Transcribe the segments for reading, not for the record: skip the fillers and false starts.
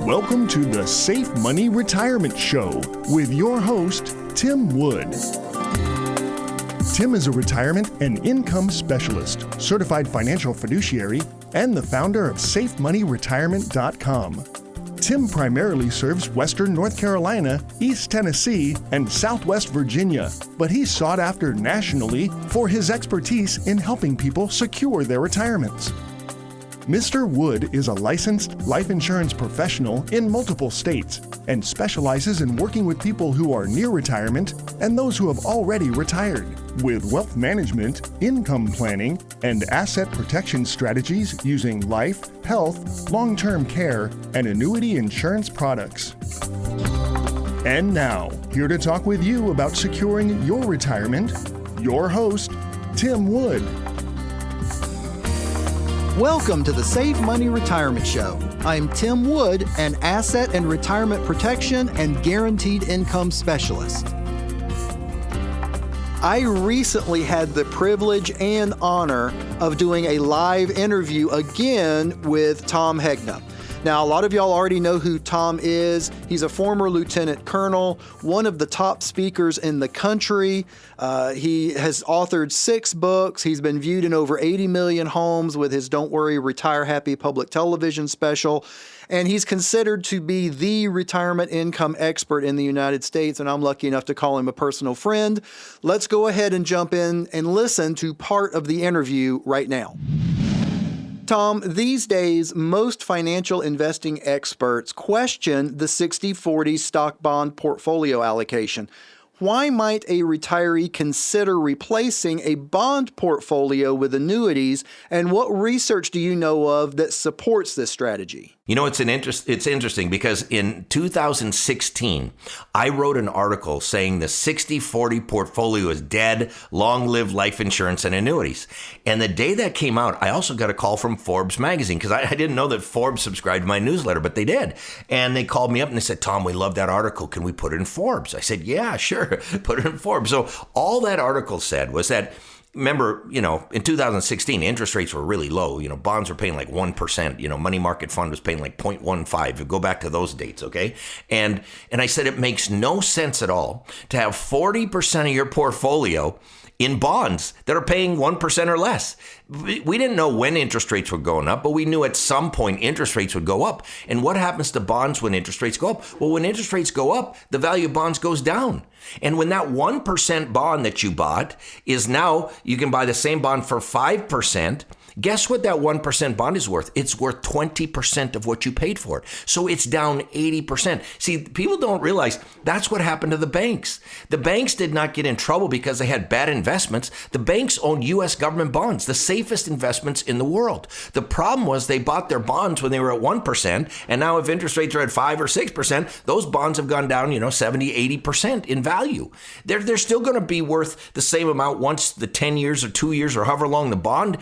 Welcome to the Safe Money Retirement Show with your host, Tim Wood. Tim is a retirement and income specialist, certified financial fiduciary, and the founder of SafeMoneyRetirement.com. Tim primarily serves Western North Carolina, East Tennessee, and Southwest Virginia, but he's sought after nationally for his expertise in helping people secure their retirements. Mr. Wood is a licensed life insurance professional in multiple states and specializes in working with people who are near retirement and those who have already retired with wealth management, income planning, and asset protection strategies using life, health, long-term care, and annuity insurance products. And now, here to talk with you about securing your retirement, your host, Tim Wood. Welcome to the Save Money Retirement Show. I'm Tim Wood, an asset and retirement protection and guaranteed income specialist. I recently had the privilege and honor of doing a live interview again with Tom Hegna. Now, a lot of y'all already know who Tom is. He's a former lieutenant colonel, one of the top speakers in the country. He has authored 6 books. He's been viewed in over 80 million homes with his Don't Worry, Retire Happy public television special. And he's considered to be the retirement income expert in the United States, and I'm lucky enough to call him a personal friend. Let's go ahead and jump in and listen to part of the interview right now. Tom, these days, most financial investing experts question the 60-40 stock bond portfolio allocation. Why might a retiree consider replacing a bond portfolio with annuities, and what research do you know of that supports this strategy? You know, it's interesting because in 2016, I wrote an article saying the 60-40 portfolio is dead, long live life insurance and annuities. And the day that came out, I also got a call from Forbes magazine because I didn't know that Forbes subscribed to my newsletter, but they did. And they called me up and they said, Tom, we love that article. Can we put it in Forbes? I said, yeah, sure, put it in Forbes. So all that article said was that, remember, in 2016, interest rates were really low. Bonds were paying like 1%. Money market fund was paying like 0.15. Go back to those dates, okay? And I said it makes no sense at all to have 40% of your portfolio in bonds that are paying 1% or less. We didn't know when interest rates were going up, but we knew at some point interest rates would go up. And what happens to bonds when interest rates go up? Well, when interest rates go up, the value of bonds goes down. And when that 1% bond that you bought is now, you can buy the same bond for 5%, guess what that 1% bond is worth? It's worth 20% of what you paid for it. So it's down 80%. See, people don't realize that's what happened to the banks. The banks did not get in trouble because they had bad investments. The banks owned U.S. government bonds, the safest investments in the world. The problem was they bought their bonds when they were at 1%. And now if interest rates are at 5 or 6%, those bonds have gone down, 70, 80% in value. They're still going to be worth the same amount once the 10 years or 2 years or however long the bond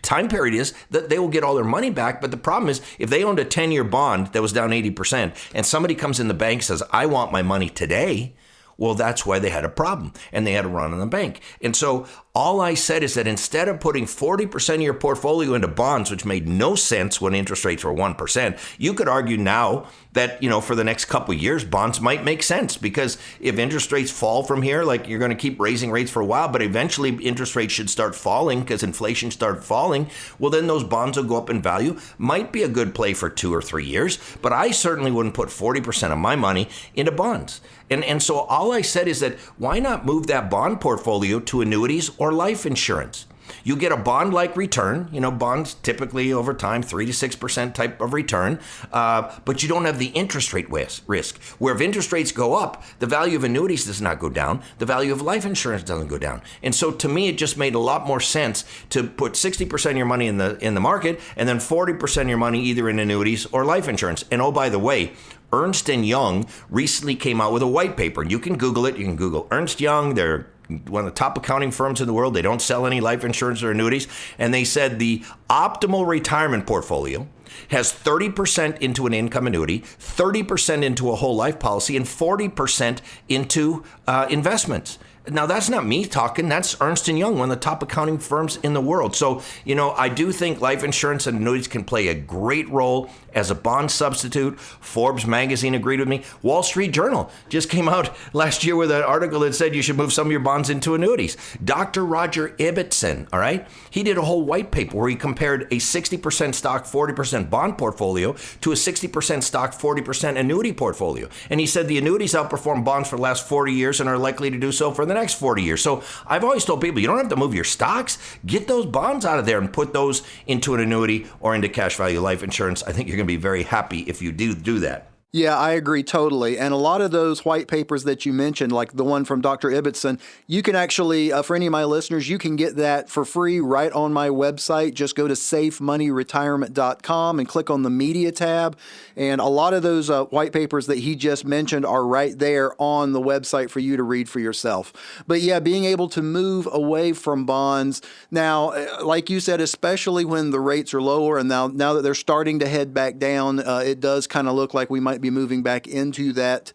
time period is, that they will get all their money back. But the problem is, if they owned a 10-year bond that was down 80% and somebody comes in the bank and says, I want my money today, well, that's why they had a problem and they had a run on the bank. And so all I said is that instead of putting 40% of your portfolio into bonds, which made no sense when interest rates were 1%, you could argue now that, for the next couple of years, bonds might make sense, because if interest rates fall from here, like you're going to keep raising rates for a while, but eventually interest rates should start falling because inflation started falling. Well, then those bonds will go up in value. Might be a good play for 2 or 3 years, but I certainly wouldn't put 40% of my money into bonds. And so all I said is that why not move that bond portfolio to annuities or life insurance? You get a bond-like return, bonds typically over time, 3 to 6% type of return, but you don't have the interest rate risk. Where if interest rates go up, the value of annuities does not go down, the value of life insurance doesn't go down. And so to me, it just made a lot more sense to put 60% of your money in the market and then 40% of your money either in annuities or life insurance. And oh, by the way, Ernst & Young recently came out with a white paper. You can Google it. You can Google Ernst & Young. They're one of the top accounting firms in the world. They don't sell any life insurance or annuities. And they said the optimal retirement portfolio has 30% into an income annuity, 30% into a whole life policy, and 40% into investments. Now, that's not me talking. That's Ernst & Young, one of the top accounting firms in the world. So, I do think life insurance and annuities can play a great role as a bond substitute. Forbes magazine agreed with me. Wall Street Journal just came out last year with an article that said you should move some of your bonds into annuities. Dr. Roger Ibbotson, all right, he did a whole white paper where he compared a 60% stock, 40% bond portfolio to a 60% stock, 40% annuity portfolio. And he said the annuities outperformed bonds for the last 40 years and are likely to do so for the next 40 years. So I've always told people, you don't have to move your stocks. Get those bonds out of there and put those into an annuity or into cash value life insurance. I think you're going to be very happy if you do that. Yeah, I agree totally. And a lot of those white papers that you mentioned, like the one from Dr. Ibbotson, you can actually, for any of my listeners, you can get that for free right on my website. Just go to safemoneyretirement.com and click on the media tab. And a lot of those white papers that he just mentioned are right there on the website for you to read for yourself. But yeah, being able to move away from bonds. Now, like you said, especially when the rates are lower and now that they're starting to head back down, it does kind of look like we might be moving back into that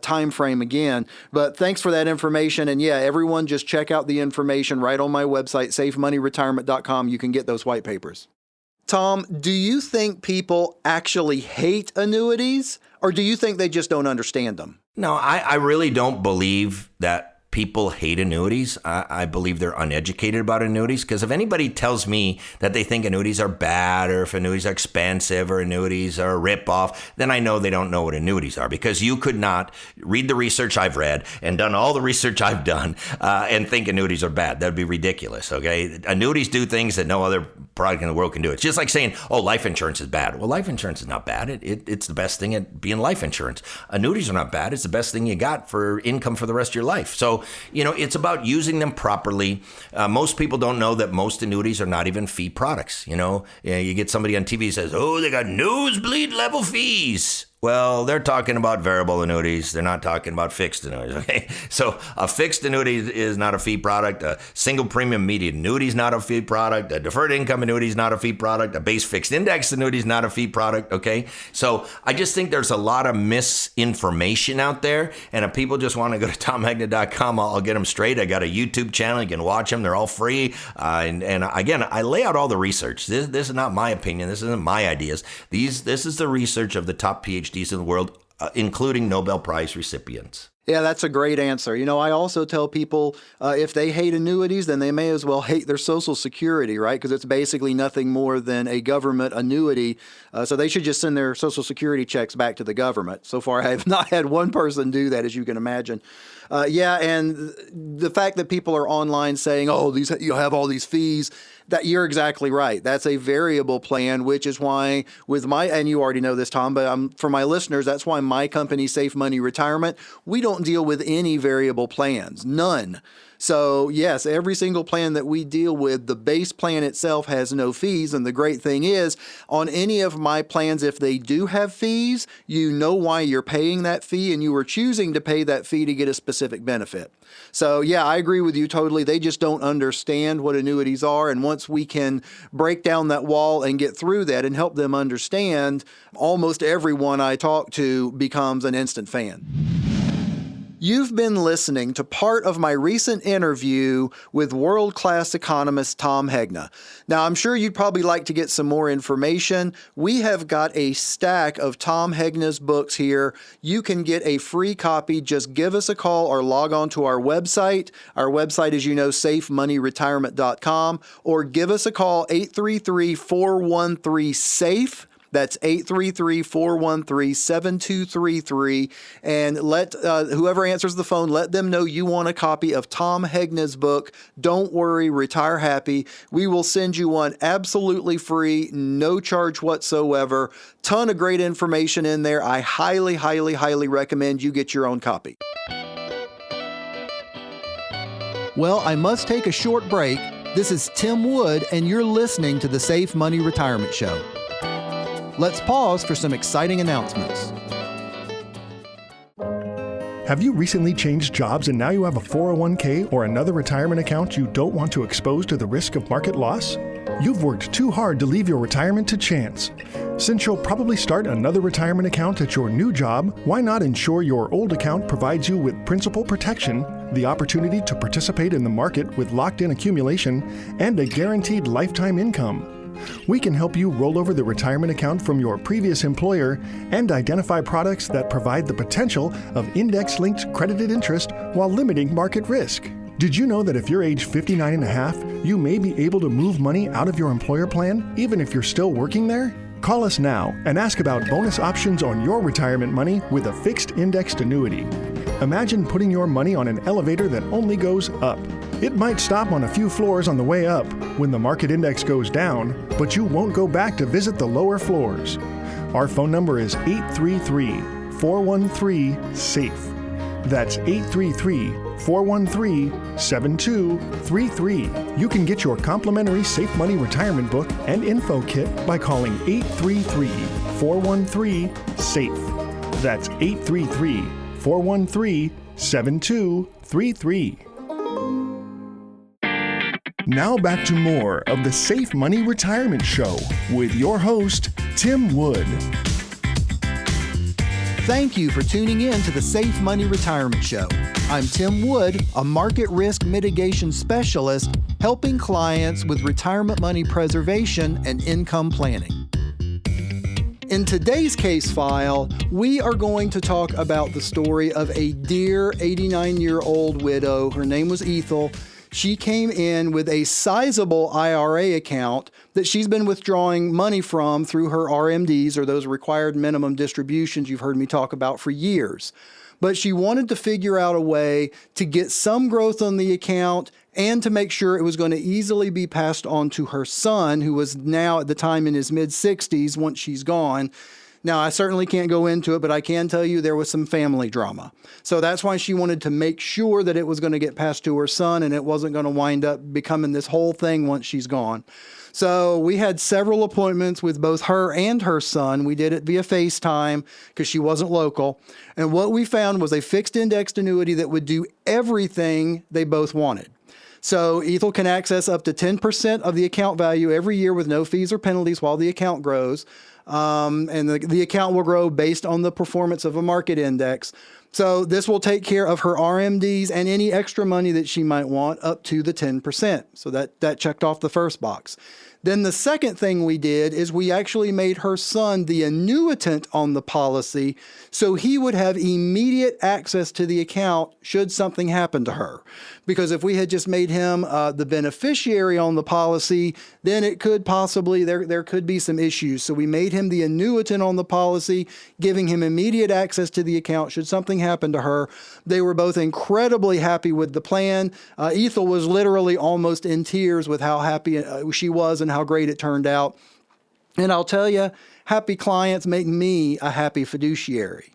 time frame again. But thanks for that information. And yeah, everyone just check out the information right on my website, safemoneyretirement.com. You can get those white papers. Tom, do you think people actually hate annuities, or do you think they just don't understand them? No, I really don't believe that people hate annuities. I believe they're uneducated about annuities, because if anybody tells me that they think annuities are bad, or if annuities are expensive, or annuities are a ripoff, then I know they don't know what annuities are, because you could not read the research I've read and done all the research I've done and think annuities are bad. That would be ridiculous, okay? Annuities do things that no other product in the world can do. It's just like saying, oh, life insurance is bad. Well, life insurance is not bad. It's the best thing at being life insurance. Annuities are not bad. It's the best thing you got for income for the rest of your life. So, it's about using them properly. Most people don't know that most annuities are not even fee products. You get somebody on TV who says, oh, they got nosebleed level fees. Well, they're talking about variable annuities. They're not talking about fixed annuities, okay? So a fixed annuity is not a fee product. A single premium immediate annuity is not a fee product. A deferred income annuity is not a fee product. A base fixed index annuity is not a fee product, okay? So I just think there's a lot of misinformation out there. And if people just want to go to tomhegna.com, I'll get them straight. I got a YouTube channel. You can watch them. They're all free. And again, I lay out all the research. This is not my opinion. This isn't my ideas. This is the research of the top PhDs in the world, including Nobel Prize recipients. Yeah, that's a great answer. I also tell people if they hate annuities, then they may as well hate their Social Security, right? Because it's basically nothing more than a government annuity. So they should just send their Social Security checks back to the government. So far, I have not had one person do that, as you can imagine. And the fact that people are online saying, oh, you have all these fees, that you're exactly right. That's a variable plan, which is why and you already know this, Tom, but for my listeners, that's why my company, Safe Money Retirement, we don't deal with any variable plans, none. So yes, every single plan that we deal with, the base plan itself has no fees. And the great thing is, on any of my plans, if they do have fees, you know why you're paying that fee, and you are choosing to pay that fee to get a specific benefit. So yeah, I agree with you totally. They just don't understand what annuities are. And once we can break down that wall and get through that and help them understand, almost everyone I talk to becomes an instant fan. You've been listening to part of my recent interview with world-class economist Tom Hegna. Now, I'm sure you'd probably like to get some more information. We have got a stack of Tom Hegna's books here. You can get a free copy. Just give us a call or log on to our website. Our website, as you know, safemoneyretirement.com, or give us a call, 833-413-SAFE. That's 833-413-7233. And let whoever answers the phone, let them know you want a copy of Tom Hegna's book, Don't Worry, Retire Happy. We will send you one absolutely free, no charge whatsoever. Ton of great information in there. I highly, highly, highly recommend you get your own copy. Well, I must take a short break. This is Tim Wood, and you're listening to the Safe Money Retirement Show. Let's pause for some exciting announcements. Have you recently changed jobs and now you have a 401k or another retirement account you don't want to expose to the risk of market loss? You've worked too hard to leave your retirement to chance. Since you'll probably start another retirement account at your new job, why not ensure your old account provides you with principal protection, the opportunity to participate in the market with locked-in accumulation, and a guaranteed lifetime income? We can help you roll over the retirement account from your previous employer and identify products that provide the potential of index-linked credited interest while limiting market risk. Did you know that if you're age 59 and a half, you may be able to move money out of your employer plan even if you're still working there? Call us now and ask about bonus options on your retirement money with a fixed indexed annuity. Imagine putting your money on an elevator that only goes up. It might stop on a few floors on the way up when the market index goes down, but you won't go back to visit the lower floors. Our phone number is 833-413-SAFE. That's 833-413-7233. You can get your complimentary Safe Money Retirement Book and info kit by calling 833-413-SAFE. That's 833-413-7233. Now back to more of the Safe Money Retirement Show with your host, Tim Wood. Thank you for tuning in to the Safe Money Retirement Show. I'm Tim Wood, a market risk mitigation specialist helping clients with retirement money preservation and income planning. In today's case file, we are going to talk about the story of a dear 89-year-old widow. Her name was Ethel. She came in with a sizable IRA account that she's been withdrawing money from through her RMDs, or those required minimum distributions you've heard me talk about for years. But she wanted to figure out a way to get some growth on the account and to make sure it was going to easily be passed on to her son, who was now at the time in his mid-60s once she's gone. Now, I certainly can't go into it, but I can tell you there was some family drama. So that's why she wanted to make sure that it was going to get passed to her son and it wasn't going to wind up becoming this whole thing once she's gone. So we had several appointments with both her and her son. We did it via FaceTime because she wasn't local. And what we found was a fixed indexed annuity that would do everything they both wanted. So Ethel can access up to 10% of the account value every year with no fees or penalties while the account grows. And the account will grow based on the performance of a market index. So this will take care of her RMDs and any extra money that she might want up to the 10%. So that checked off the first box. Then the second thing we did is we actually made her son the annuitant on the policy so he would have immediate access to the account should something happen to her. Because if we had just made him the beneficiary on the policy, then it could possibly, there could be some issues. So we made him the annuitant on the policy, giving him immediate access to the account should something happen to her. They were both incredibly happy with the plan. Ethel was literally almost in tears with how happy she was and how great it turned out. And I'll tell you, happy clients make me a happy fiduciary.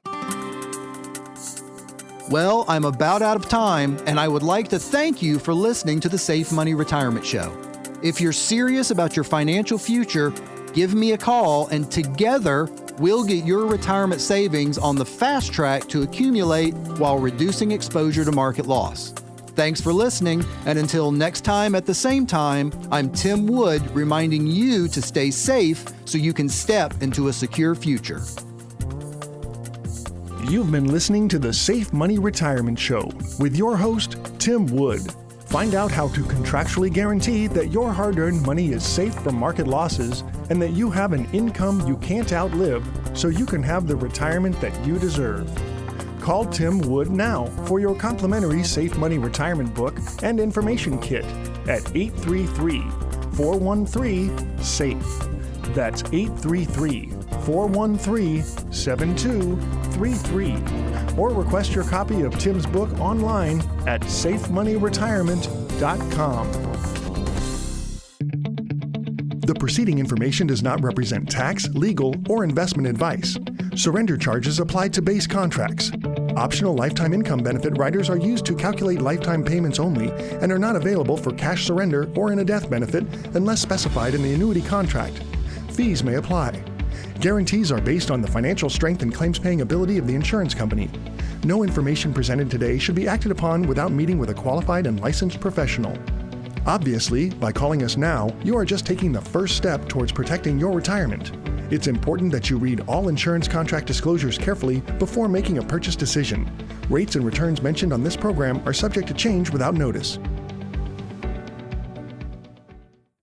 Well, I'm about out of time, and I would like to thank you for listening to the Safe Money Retirement Show. If you're serious about your financial future, give me a call, and together we'll get your retirement savings on the fast track to accumulate while reducing exposure to market loss. Thanks for listening, and until next time at the same time, I'm Tim Wood reminding you to stay safe so you can step into a secure future. You've been listening to the Safe Money Retirement Show with your host, Tim Wood. Find out how to contractually guarantee that your hard-earned money is safe from market losses and that you have an income you can't outlive so you can have the retirement that you deserve. Call Tim Wood now for your complimentary Safe Money Retirement Book and information kit at 833-413-SAFE. That's 833-413-7233. Or request your copy of Tim's book online at safemoneyretirement.com. The preceding information does not represent tax, legal, or investment advice. Surrender charges apply to base contracts. Optional lifetime income benefit riders are used to calculate lifetime payments only and are not available for cash surrender or in a death benefit unless specified in the annuity contract. Fees may apply. Guarantees are based on the financial strength and claims-paying ability of the insurance company. No information presented today should be acted upon without meeting with a qualified and licensed professional. Obviously, by calling us now, you are just taking the first step towards protecting your retirement. It's important that you read all insurance contract disclosures carefully before making a purchase decision. Rates and returns mentioned on this program are subject to change without notice.